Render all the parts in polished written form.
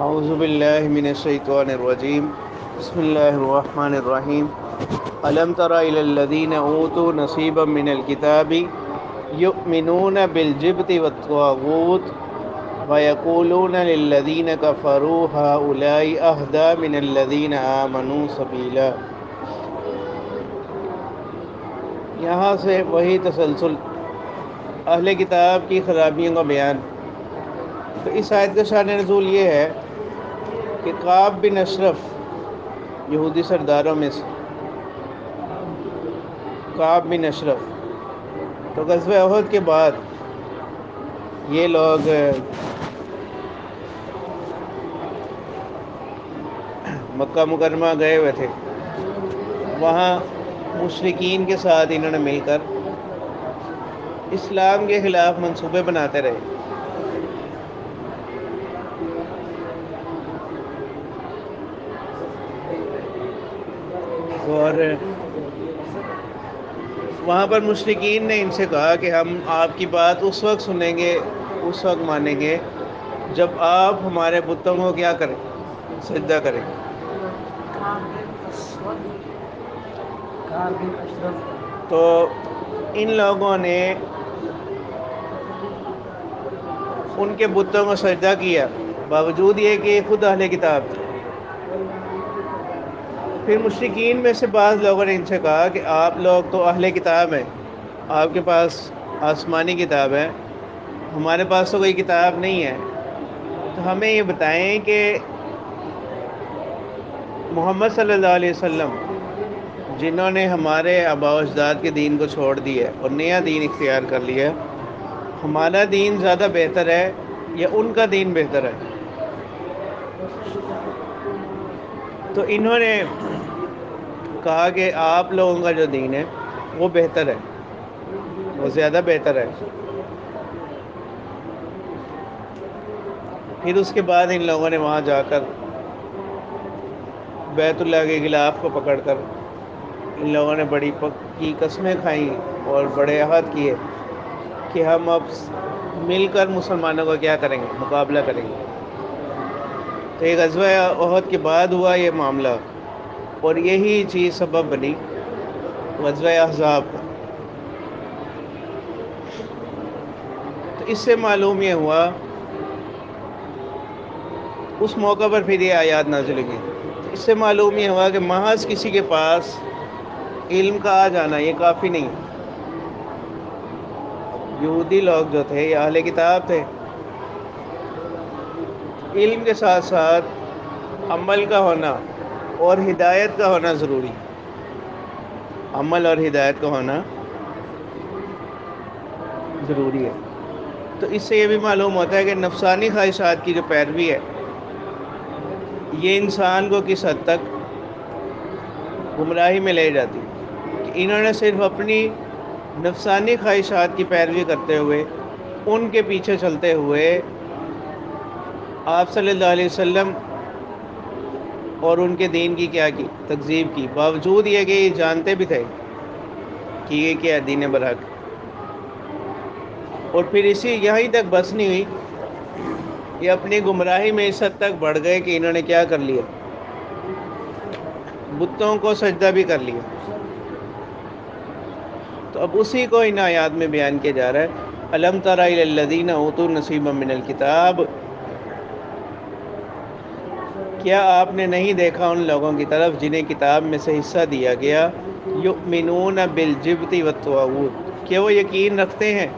اعوذ باللہ من الشیطان الرجیم بسم اللہ الرحمن الرحیم الم تر الی الذین اوتوا نصیبا من الکتاب یؤمنون بالجبت والطاغوت ویقولون للذین کفروا هؤلاء اہدی من الذین آمنوا سبیلا۔ یہاں سے وہی تسلسل اہل کتاب کی خرابیوں کا بیان۔ تو اس آیت کا شان نزول یہ ہے کہ کعب بن اشرف یہودی سرداروں میں سے کعب بن اشرف تو غزوہ احد کے بعد یہ لوگ مکہ مکرمہ گئے ہوئے تھے، وہاں مشرکین کے ساتھ انہوں نے مل کر اسلام کے خلاف منصوبے بناتے رہے۔ اور وہاں پر مشرکین نے ان سے کہا کہ ہم آپ کی بات اس وقت سنیں گے، اس وقت مانیں گے جب آپ ہمارے بتوں کو کیا کریں، سجدہ کریں۔ تو ان لوگوں نے ان کے بتوں کو سجدہ کیا، باوجود یہ کہ خود اہل کتاب تھے۔ پھر مشرکین میں سے بعض لوگوں نے ان سے کہا کہ آپ لوگ تو اہل کتاب ہیں، آپ کے پاس آسمانی کتاب ہے، ہمارے پاس تو کوئی کتاب نہیں ہے، تو ہمیں یہ بتائیں کہ محمد صلی اللہ علیہ وسلم جنہوں نے ہمارے آباء و اجداد کے دین کو چھوڑ دیا اور نیا دین اختیار کر لیا، ہمارا دین زیادہ بہتر ہے یا ان کا دین بہتر ہے؟ تو انہوں نے کہا کہ آپ لوگوں کا جو دین ہے وہ بہتر ہے، وہ زیادہ بہتر ہے۔ پھر اس کے بعد ان لوگوں نے وہاں جا کر بیت اللہ کے غلاف کو پکڑ کر ان لوگوں نے بڑی پکی قسمیں کھائیں اور بڑے عہد کیے کہ ہم اب مل کر مسلمانوں کا کیا کریں گے، مقابلہ کریں گے۔ تو یہ غزوہ احد کے بعد ہوا یہ معاملہ، اور یہی چیز سبب بنی غزوہ احزاب کا۔ تو اس سے معلوم یہ ہوا، اس موقع پر پھر یہ آیات نازل ہوئی۔ اس سے معلوم یہ ہوا کہ محض کسی کے پاس علم کا آ جانا یہ کافی نہیں۔ یہودی لوگ جو تھے یہ اہل کتاب تھے، علم کے ساتھ ساتھ عمل کا ہونا اور ہدایت کا ہونا ضروری، عمل اور ہدایت کا ہونا ضروری ہے۔ تو اس سے یہ بھی معلوم ہوتا ہے کہ نفسانی خواہشات کی جو پیروی ہے یہ انسان کو کس حد تک گمراہی میں لے جاتی ہے، کہ انہوں نے صرف اپنی نفسانی خواہشات کی پیروی کرتے ہوئے، ان کے پیچھے چلتے ہوئے آپ صلی اللہ علیہ وسلم اور ان کے دین کی کیا کی، تکذیب کی، باوجود یہ کہ یہ جانتے بھی تھے کہ یہ کیا دین برحق۔ اور پھر یہیں تک بس نہیں ہوئی، یہ اپنی گمراہی میں اس حد تک بڑھ گئے کہ انہوں نے کیا کر لیا، بتوں کو سجدہ بھی کر لیا۔ تو اب اسی کو ان آیات میں بیان کیا جا رہا ہے، الم تر الی الذین اوتوا نصیبا من الکتاب، کیا آپ نے نہیں دیکھا ان لوگوں کی طرف جنہیں کتاب میں سے حصہ دیا گیا، یؤمنون بالجبت والطاغوت، کہ وہ یقین رکھتے ہیں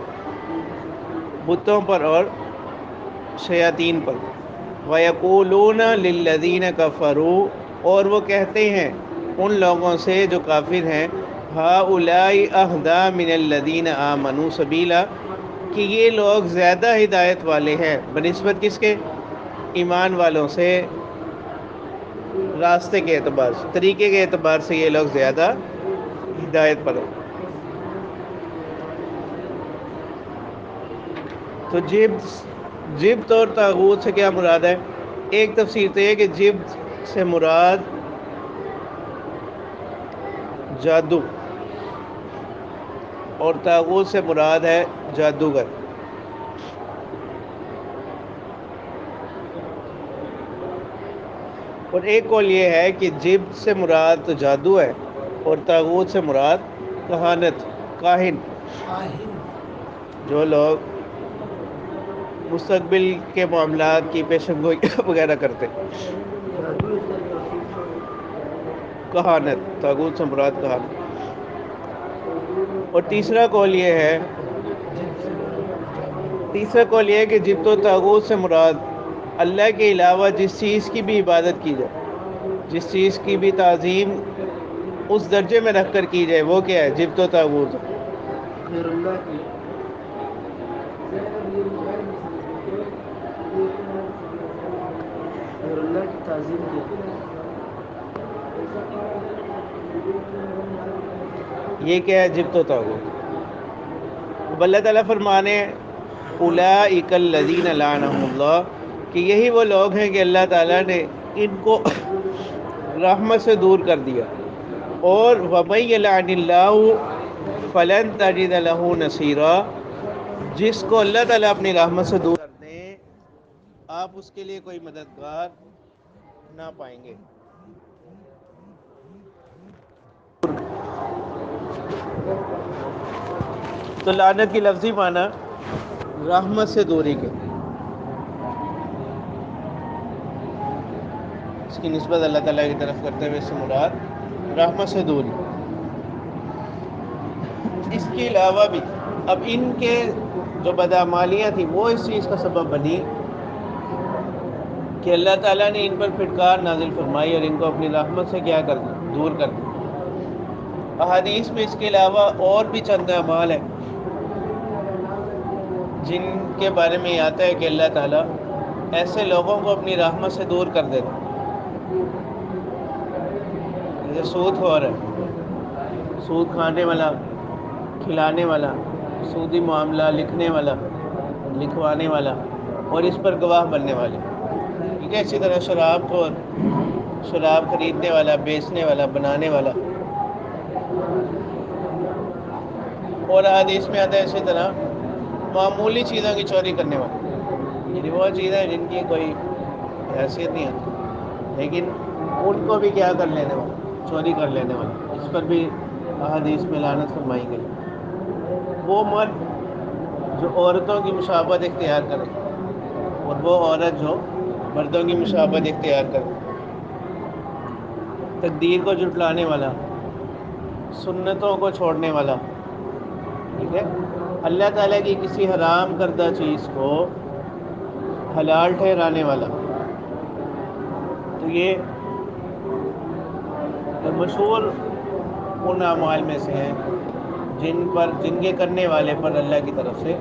بتوں پر اور شیاطین پر، وَيَقُولُونَ لِلَّذِينَ كَفَرُوا، اور وہ کہتے ہیں ان لوگوں سے جو کافر ہیں، هَؤُلَاءِ أَهْدَىٰ مِنَ الَّذِينَ آمَنُوا سَبِيلًا، کہ یہ لوگ زیادہ ہدایت والے ہیں بنسبت کس کے، ایمان والوں سے، راستے کے اعتبار سے، طریقے کے اعتبار سے یہ لوگ زیادہ ہدایت پر ہیں۔ تو جبت اور طاغوت سے کیا مراد ہے؟ ایک تفسیر تو یہ کہ جبت سے مراد جادو، اور طاغوت سے مراد ہے جادوگر۔ اور ایک قول یہ ہے کہ جبت سے مراد تو جادو ہے اور طاغوت سے مراد کہانت، کاہن، جو لوگ مستقبل کے معاملات کی پیشن گوئی وغیرہ کرتے. کہانت، طاغوت سے مراد کہانت. اور تیسرا قول یہ ہے کہ جبت و طاغوت سے مراد اللہ کے علاوہ جس چیز کی بھی عبادت کی جائے، جس چیز کی بھی تعظیم اس درجے میں رکھ کر کی جائے، وہ کیا ہے؟ جبت و طاغوت. غیر اللہ کی تعظیم کی. یہ کیا ہے؟ جبت و طاغوت. اب اللہ تعالیٰ فرمانے اولئک الذین لعنہم اللہ، کہ یہی وہ لوگ ہیں کہ اللہ تعالیٰ نے ان کو رحمت سے دور کر دیا. اور وَمَن یلعن اللہ فلن تجد لہ نصیرا، جس کو اللہ تعالیٰ اپنی رحمت سے دور کر دیں آپ اس کے لیے کوئی مددگار نہ پائیں گے. تو لعنت کی لفظی معنی رحمت سے دوری کے، اس کی نسبت اللہ تعالیٰ کی طرف کرتے ہوئے اس سے مراد رحمت سے دوری. اس کے علاوہ بھی اب ان کے جو بدعمالیاں تھیں وہ اس چیز کا سبب بنی کہ اللہ تعالیٰ نے ان پر پھٹکار نازل فرمائی اور ان کو اپنی رحمت سے کیا کر دیا؟ دور کر دیا. احادیث میں اس کے علاوہ اور بھی چند اعمال ہیں جن کے بارے میں یہ آتا ہے کہ اللہ تعالیٰ ایسے لوگوں کو اپنی رحمت سے دور کر دیتا. جیسے سود خور ہے، سود کھانے والا، کھلانے والا، سودی معاملہ لکھنے والا، لکھوانے والا اور اس پر گواہ بننے والے. ٹھیک ہے. اسی طرح شراب خور، شراب خریدنے والا، بیچنے والا، بنانے والا. اور حدیث میں آتا ہے اسی طرح معمولی چیزوں کی چوری کرنے والا، یعنی وہ چیزیں جن کی کوئی حیثیت نہیں آتی لیکن ان کو بھی کیا کر لینے والا؟ چوری کر لینے والا. اس پر بھی احادیث میں لعنت فرمائی گئی. وہ مرد جو عورتوں کی مشابہت اختیار کرے اور وہ عورت جو مردوں کی مشابہت اختیار کرے. تقدیر کو جھٹلانے والا، سنتوں کو چھوڑنے والا. ٹھیک ہے. اللہ تعالیٰ کی کسی حرام کردہ چیز کو حلال ٹھہرانے والا. تو یہ مشہور ان اعمال میں سے ہیں جن کے کرنے والے پر اللہ کی طرف سے،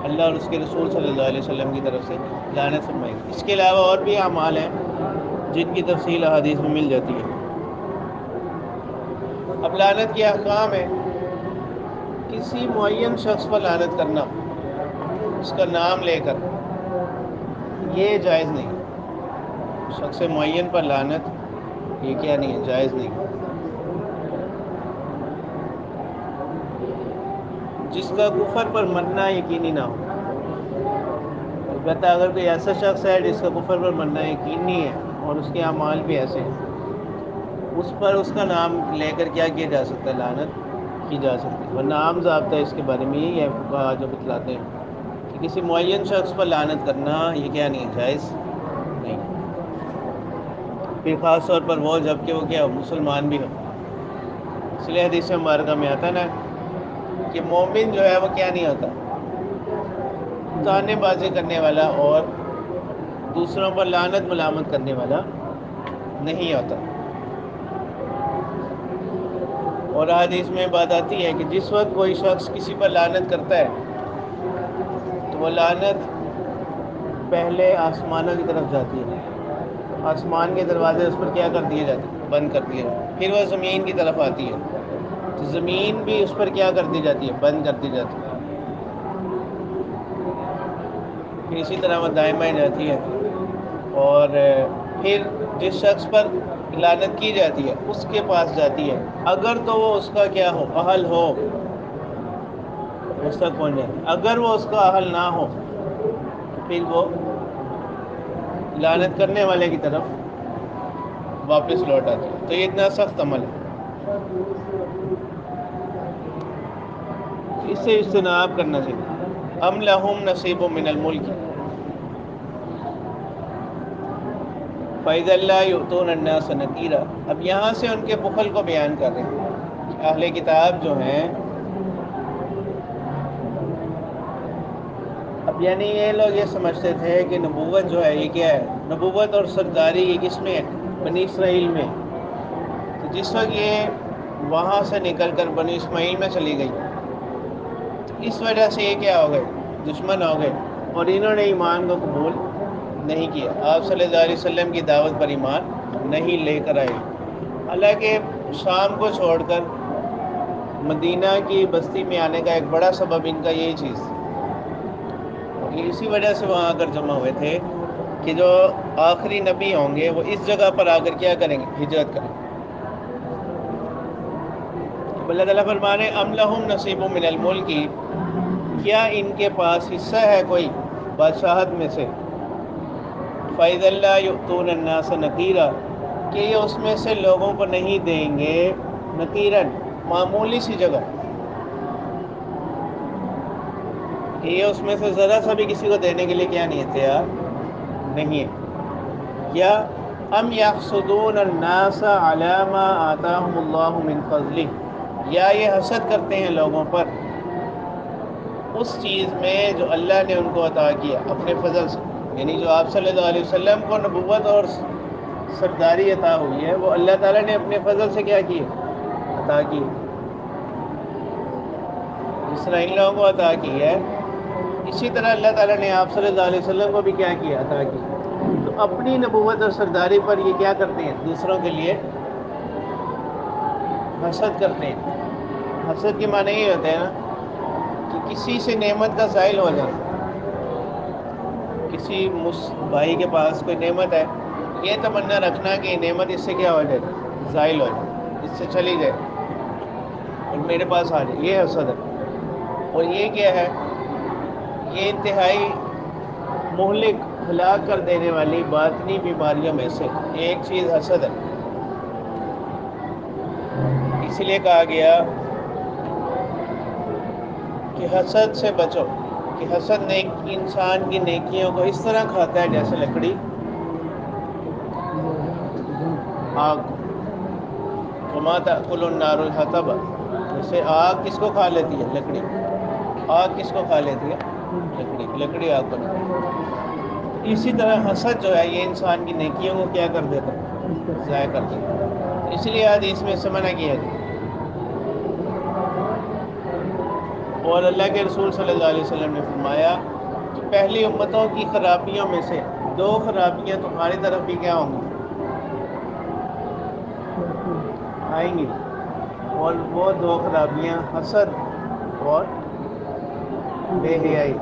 اللہ اور اس کے رسول صلی اللہ علیہ وسلم کی طرف سے لعنت فرمائی. اس کے علاوہ اور بھی اعمال ہیں جن کی تفصیل احادیث میں مل جاتی ہے. اب لعنت کے احکام ہے. کسی معین شخص پر لعنت کرنا اس کا نام لے کر یہ جائز نہیں. شخص معین پر لعنت یہ کیا نہیں ہے؟ جائز نہیں. جس کا کفر پر مرنا یقینی نہ ہو. البتہ اگر کوئی ایسا شخص ہے جس کا کفر پر مرنا یقینی ہے اور اس کے اعمال بھی ایسے ہیں، اس پر اس کا نام لے کر کیا کیا جا سکتا ہے؟ لعنت کی جا سکتی ہے. ورنہ عام ضابطہ اس کے بارے میں یہی ہے جو بتلاتے ہیں کہ کسی معین شخص پر لعنت کرنا یہ کیا نہیں ہے؟ جائز نہیں. پھر خاص طور پر وہ جب کہ وہ کیا مسلمان بھی ہو. اس لیے حدیث مبارکہ میں آتا ہے نا کہ مومن جو ہے وہ کیا نہیں ہوتا؟ طعنہ بازی کرنے والا اور دوسروں پر لعنت ملامت کرنے والا نہیں ہوتا. اور حدیث میں بات آتی ہے کہ جس وقت کوئی شخص کسی پر لعنت کرتا ہے تو وہ لعنت پہلے آسمانوں کی طرف جاتی ہے. آسمان کے دروازے اس پر کیا کر دیے جاتے ہیں؟ بند کر دیے. پھر وہ زمین کی طرف آتی ہے تو زمین بھی اس پر کیا کر دی جاتی ہے؟ بند کر دی جاتی ہے. پھر اسی طرح وہ دائمہ جاتی ہے. اور پھر جس شخص پر لعنت کی جاتی ہے اس کے پاس جاتی ہے. اگر تو وہ اس کا کیا ہو؟ اہل ہو، اس تک پہنچ جائے. اگر وہ اس کا اہل نہ ہو تو پھر وہ لعنت کرنے والے کی طرف واپس لوٹ آتے ہیں۔ تو یہ اتنا سخت عمل ہے، اس سے اجتناب کرنا چاہیے۔ ام لہم نصیب من الملک فَإِذَا لَا يُؤْتُونَ النَّاسَ نَقِيرًا۔ اب یہاں سے ان کے بخل کو بیان کر رہے ہیں۔ اہل کتاب جو ہیں، اب یعنی یہ لوگ یہ سمجھتے تھے کہ نبوت جو ہے یہ کیا ہے، نبوت اور سرداری یہ کس میں ہے؟ بنی اسرائیل میں۔ تو جس وقت یہ وہاں سے نکل کر بنی اسماعیل میں چلی گئی، اس وجہ سے یہ کیا ہو گئے؟ دشمن ہو گئے، اور انہوں نے ایمان کو قبول نہیں کیا، آپ صلی اللہ علیہ وسلم کی دعوت پر ایمان نہیں لے کر آئے۔ حالانکہ شام کو چھوڑ کر مدینہ کی بستی میں آنے کا ایک بڑا سبب ان کا یہی چیز تھی۔ یہ اسی وجہ سے وہاں آ کر جمع ہوئے تھے کہ جو آخری نبی ہوں گے وہ اس جگہ پر آ کر کیا کریں گے؟ ہجرت کریں گے۔ اللہ تعالیٰ فرما رہے ہیں ام لہم نصیب من الملک، کیا ان کے پاس حصہ ہے کوئی بادشاہت میں سے؟ فَإِذَا لَا يُؤْتُونَ النَّاسَ نَقِيرًا، کہ یہ اس میں سے لوگوں کو نہیں دیں گے نقیراً، معمولی سی جگہ، کہ یہ اس میں سے ذرا سا بھی کسی کو دینے کے لیے کیا نہیں ہے؟ تیار نہیں ہے۔ کیا ام یحسدون الناس علی ما آتاہم اللہ من فضلہ، یا یہ حسد کرتے ہیں لوگوں پر اس چیز میں جو اللہ نے ان کو عطا کیا اپنے فضل سے، یعنی جو آپ صلی اللہ علیہ وسلم کو نبوت اور سرداری عطا ہوئی ہے وہ اللہ تعالیٰ نے اپنے فضل سے کیا کی ہے؟ عطا کی ہے۔ جس طرح ان لوگوں کو عطا کی ہے، اسی طرح اللہ تعالیٰ نے آپ صلی اللہ علیہ وسلم کو بھی کیا کیا؟ عطا کی۔ تو اپنی نبوت اور سرداری پر یہ کیا کرتے ہیں؟ دوسروں کے لیے حسد کرتے ہیں۔ حسد کے معنی یہ ہوتے ہیں نا کہ کسی سے نعمت کا زائل ہو جانا، کسی بھائی کے پاس کوئی نعمت ہے، یہ تمنا رکھنا کہ یہ نعمت اس سے کیا ہو جائے؟ زائل ہو جائے، اس سے چلی جائے اور میرے پاس آ جائے، یہ حسد ہے۔ اور یہ کیا ہے؟ یہ انتہائی مہلک، ہلاک کر دینے والی باطنی بیماریوں میں سے ایک چیز حسد ہے۔ اس لیے کہا گیا کہ حسد سے بچو، کہ حسد انسان کی نیکیوں کو اس طرح کھاتا ہے جیسے لکڑی آگ، وما تأکل النار الحطب، جیسے آگ کس کو کھا لیتی ہے؟ لکڑی۔ آگ کس کو کھا لیتی ہے؟ لکڑی۔ لکڑی آگ کو نہیں۔ اسی طرح حسد جو ہے یہ انسان کی نیکیوں کو کیا کر دیتا ہے؟ ضائع کر دیتا ہے۔ اس لیے حدیث میں سے منع کیا ہے۔ اور اللہ کے رسول صلی اللہ علیہ وسلم نے فرمایا کہ پہلی امتوں کی خرابیوں میں سے دو خرابیاں تمہاری طرف بھی کیا ہوں گی؟ آئیں گی، اور وہ دو خرابیاں حسد اور بے حیائی۔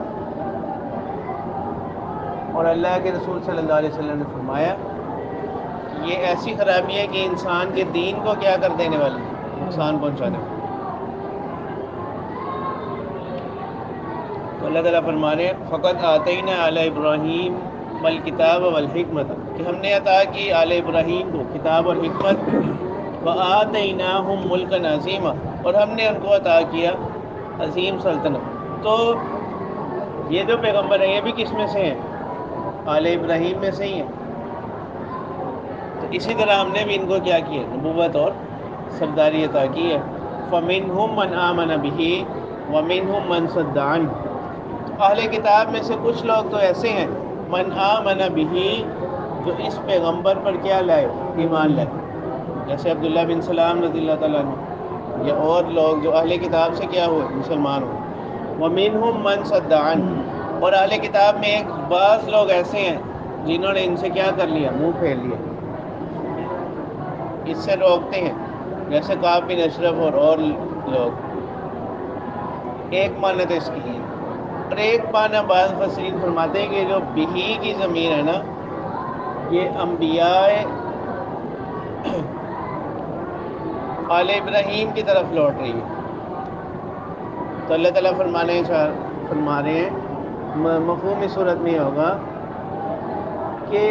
اور اللہ کے رسول صلی اللہ علیہ وسلم نے فرمایا کہ یہ ایسی خرابیاں کہ انسان کے دین کو کیا کر دینے والی، نقصان پہنچانے والی۔ تو اللہ تعالیٰ فرما رہے ہیں فقط آتینا علی ابراہیم الکتاب والحکمت، کہ ہم نے عطا کی آل ابراہیم کو کتاب اور حکمت، وآتیناہم ملکا عظیما، اور ہم نے ان کو عطا کیا عظیم سلطنت۔ تو یہ جو پیغمبر ہیں یہ بھی کس میں سے ہیں؟ آل ابراہیم میں سے ہی ہیں۔ تو اسی طرح ہم نے بھی ان کو کیا کیا؟ نبوت اور سرداری عطا کی ہے۔ فَمِنْهُمْ مَنْ آمَنَ بِهِ وَمِنْهُمْ مَنْ صَدَّ عَنْهُ، اہل کتاب میں سے کچھ لوگ تو ایسے ہیں من آمن بہ، جو اس پیغمبر پر کیا لائے؟ ایمان لائے، جیسے عبداللہ بن سلام رضی اللہ تعالیٰ عنہ، یا اور لوگ جو اہل کتاب سے کیا ہوئے؟ مسلمان ہوئے۔ وَمِنْهُمْ مَنْ صَدَّ عَنْهُ، اور اہل کتاب میں ایک بعض لوگ ایسے ہیں جنہوں نے ان سے کیا کر لیا؟ منہ پھیر لیا، اس سے روکتے ہیں، جیسے کعب بن اشرف اور لوگ۔ ایک معنی تو اس کی ہے، اور ایک معنی بعض مفسرین فرماتے ہیں کہ جو بہی کی ضمیر ہے نا، یہ انبیاء آل ابراہیم کی طرف لوٹ رہی ہے۔ تو اللہ تعالیٰ فرما رہے ہیں مفہوم اس صورت میں ہوگا کہ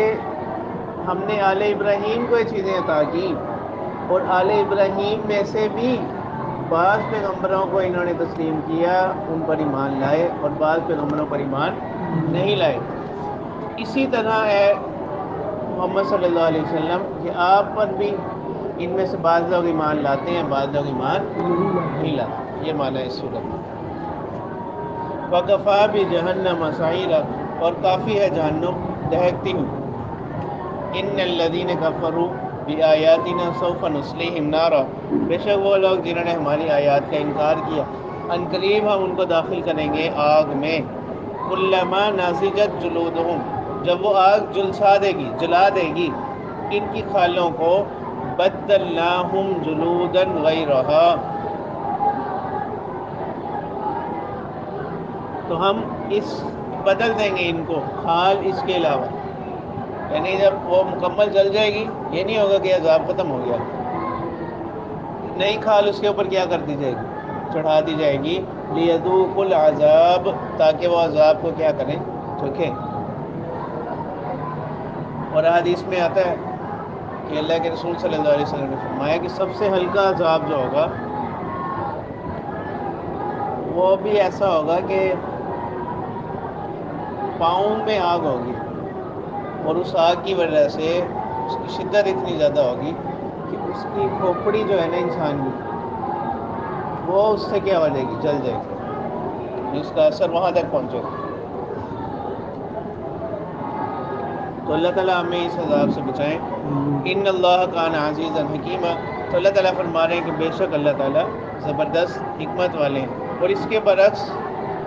ہم نے آل ابراہیم کو یہ چیزیں عطا کی، اور آل ابراہیم میں سے بھی بعض پیغمبروں کو انہوں نے تسلیم کیا، ان پر ایمان لائے، اور بعض پیغمبروں پر ایمان نہیں لائے۔ اسی طرح ہے محمد صلی اللہ علیہ وسلم کہ آپ پر بھی ان میں سے بعض لوگ ایمان لاتے ہیں، بعض لوگ ایمان نہیں لاتے۔ یہ معنی ہے اس صورت میں۔ وَكَفَىٰ بِجَهَنَّمَ سَعِيرًا، اور کافی ہے جہنم دہکتی ہوئی۔ إِنَّ الَّذِينَ كَفَرُوا بِآيَاتِنَا سَوْفَ نُصْلِيهِمْ نَارًا، بے شک وہ لوگ جنہوں نے ہماری آیات کا انکار کیا، ان قریب ہم ان کو داخل کریں گے آگ میں۔ كُلَّمَا نَضِجَتْ جُلُودُهُمْ، جب وہ آگ جلسا دے گی، جلا دے گی ان کی کھالوں کو، بَدَّلْنَاهُمْ جُلُودًا غَيْرَهَا، تو ہم اس بدل دیں گے ان کو کھال اس کے علاوہ۔ یعنی جب وہ مکمل جل جائے گی، یہ نہیں ہوگا کہ عذاب ختم ہو گیا، نئی کھال اس کے اوپر کیا کر دی جائے گی، چڑھا دی جائے گی، لِيَذُوقُوا الْعَذَابَ، تاکہ وہ عذاب کو کیا کریں، چکھیں۔ اور حدیث میں آتا ہے کہ اللہ کے رسول صلی اللہ علیہ وسلم نے فرمایا کہ سب سے ہلکا عذاب جو ہوگا وہ بھی ایسا ہوگا کہ پاؤں میں آگ ہوگی، اور اس آگ کی وجہ سے اس کی شدت اتنی زیادہ ہوگی کہ اس کی کھوپڑی جو ہے نا انسان کی، وہ اس سے کیا ہو جائے گی، جل جائے گی، اس کا اثر وہاں تک پہنچے گا۔ تو اللہ تعالیٰ ہمیں اس عذاب سے بچائیں۔ ان اللہ کان عزیزا حکیما، تو اللہ تعالیٰ فرما رہے ہیں کہ بے شک اللہ تعالیٰ زبردست حکمت والے ہیں۔ اور اس کے برعکس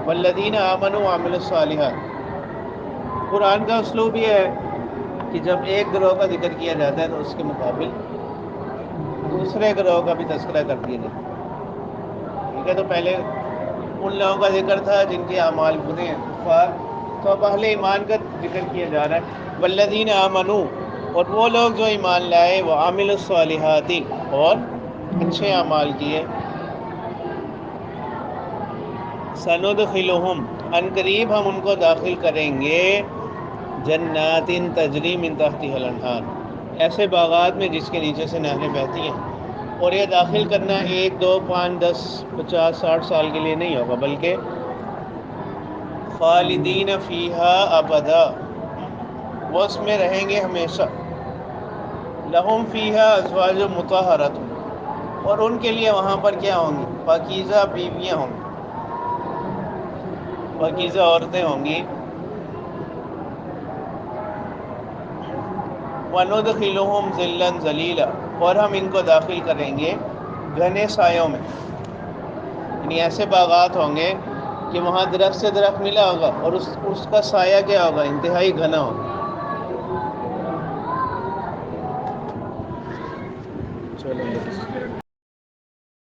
والذین آمنوا وعملوا الصالحات، قرآن کا اسلوب یہ ہے کہ جب ایک گروہ کا ذکر کیا جاتا ہے تو اس کے مقابل دوسرے گروہ کا بھی تذکرہ کر دیا جاتا ہے۔ ٹھیک ہے، تو پہلے ان لوگوں کا ذکر تھا جن کے اعمال برے ہیں، کفار، تو اب اہل ایمان کا ذکر کیا جا رہا ہے، والذین آمنوا، اور وہ لوگ جو ایمان لائے، وعملوا الصالحات، اور اچھے اعمال کیے، سندخلہم، ان قریب ہم ان کو داخل کریں گے، جنات تجری من تحتها الانہار، ایسے باغات میں جس کے نیچے سے نہریں بہتی ہیں۔ اور یہ داخل کرنا 1 2 5 10 50 60 سال کے لیے نہیں ہوگا، بلکہ خالدین فیہا ابدا، وہ اس میں رہیں گے ہمیشہ۔ لہم فیہا ازواج مطہرۃ، اور ان کے لیے وہاں پر کیا ہوں گی، پاکیزہ بیویاں ہوں گی، پاکیزہ عورتیں ہوں گی۔ وَنُدْخِلُهُمْ ظِلًّا ظَلِيلًا، اور ہم ان کو داخل کریں گے گھنے سایوں میں، یعنی ایسے باغات ہوں گے کہ وہاں درخت سے درخت ملا ہوگا، اور اس کا سایہ کیا ہوگا، انتہائی گھنا ہوگا۔ چلو